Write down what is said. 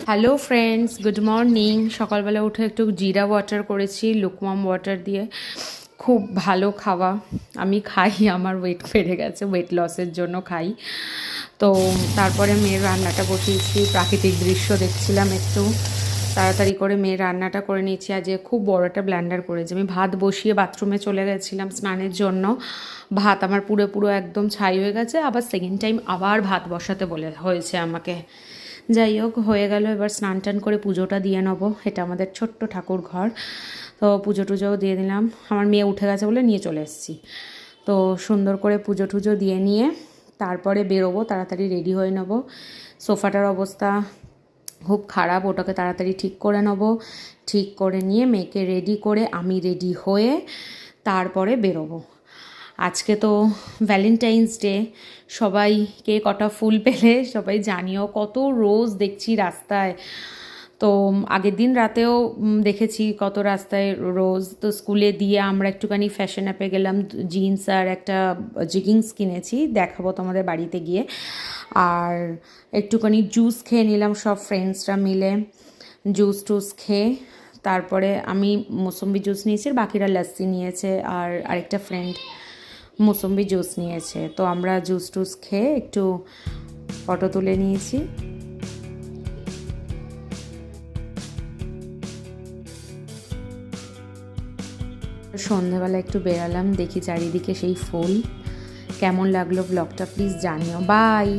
Hello friends, good morning. সকালবেলা উঠে একটু জিরা ওয়াটার করেছি লুকওয়ার্ম ওয়াটার দিয়ে। খুব ভালো খাওয়া, আমি খাই, আমার ওয়েট বেড়ে গেছে, ওয়েট লসের জন্য খাই। তো তারপরে মেয়ের রান্নাটা বসিয়েছি, প্রাকৃতিক দৃশ্য দেখছিলাম একটু। তাড়াতাড়ি করে মেয়ের রান্নাটা করে নিয়েছি। আজ খুব বড় একটা ব্ল্যান্ডার করেছি। আমি ভাত বসিয়ে বাথরুমে চলে গেছিলাম স্নানের জন্য। ভাত আমার পুরো একদম ছাই হয়ে গেছে, আবার সেকেন্ড টাইম আবার ভাত বসাতে হয়েছে আমাকে। যাই হোক, হয়ে গেল। এবার স্নান টান করে পুজোটা দিয়ে নেবো। এটা আমাদের ছোট্ট ঠাকুর ঘর, তো পুজো টুজোও দিয়ে দিলাম। আমার মেয়ে উঠে গেছে বলে নিয়ে চলে এসেছি। তো সুন্দর করে পুজো টুজো দিয়ে নিয়ে তারপরে বেরোবো, তাড়াতাড়ি রেডি হয়ে নেবো। সোফাটার অবস্থা খুব খারাপ, ওটাকে তাড়াতাড়ি ঠিক করে নেবো। ঠিক করে নিয়ে মেয়েকে রেডি করে আমি রেডি হয়ে তারপরে বেরোবো। আজকে তো ভ্যালেন্টাইন্স ডে, সবাই কে কটা ফুল পেলে সবাই জানিও। কত রোজ দেখছি রাস্তায়। তো আগের দিন রাতেও দেখেছি কত রাস্তায় রোজ। তো স্কুলে দিয়ে আমরা একটুখানি ফ্যাশন অ্যাপে গেলাম, জিন্স আর একটা জিগিংস কিনেছি, দেখাবো তোমাদের বাড়িতে গিয়ে। আর একটুখানি জুস খেয়ে নিলাম সব ফ্রেন্ডসরা মিলে। জুস টুস খেয়ে তারপরে আমি মৌসুম্বি জুস নিয়েছি, বাকিরা লাস্সি নিয়েছে, আর আরেকটা ফ্রেন্ড মৌসুম্বি জুস নিয়েছে। তো আমরা জুস টুস খেয়ে একটু ফটো তুলে নিয়েছি। সন্ধ্যাবেলা একটু বেরালাম, দেখি চারিদিকে সেই ফুল। কেমন লাগলো ব্লগটা প্লিজ জানিও। বাই।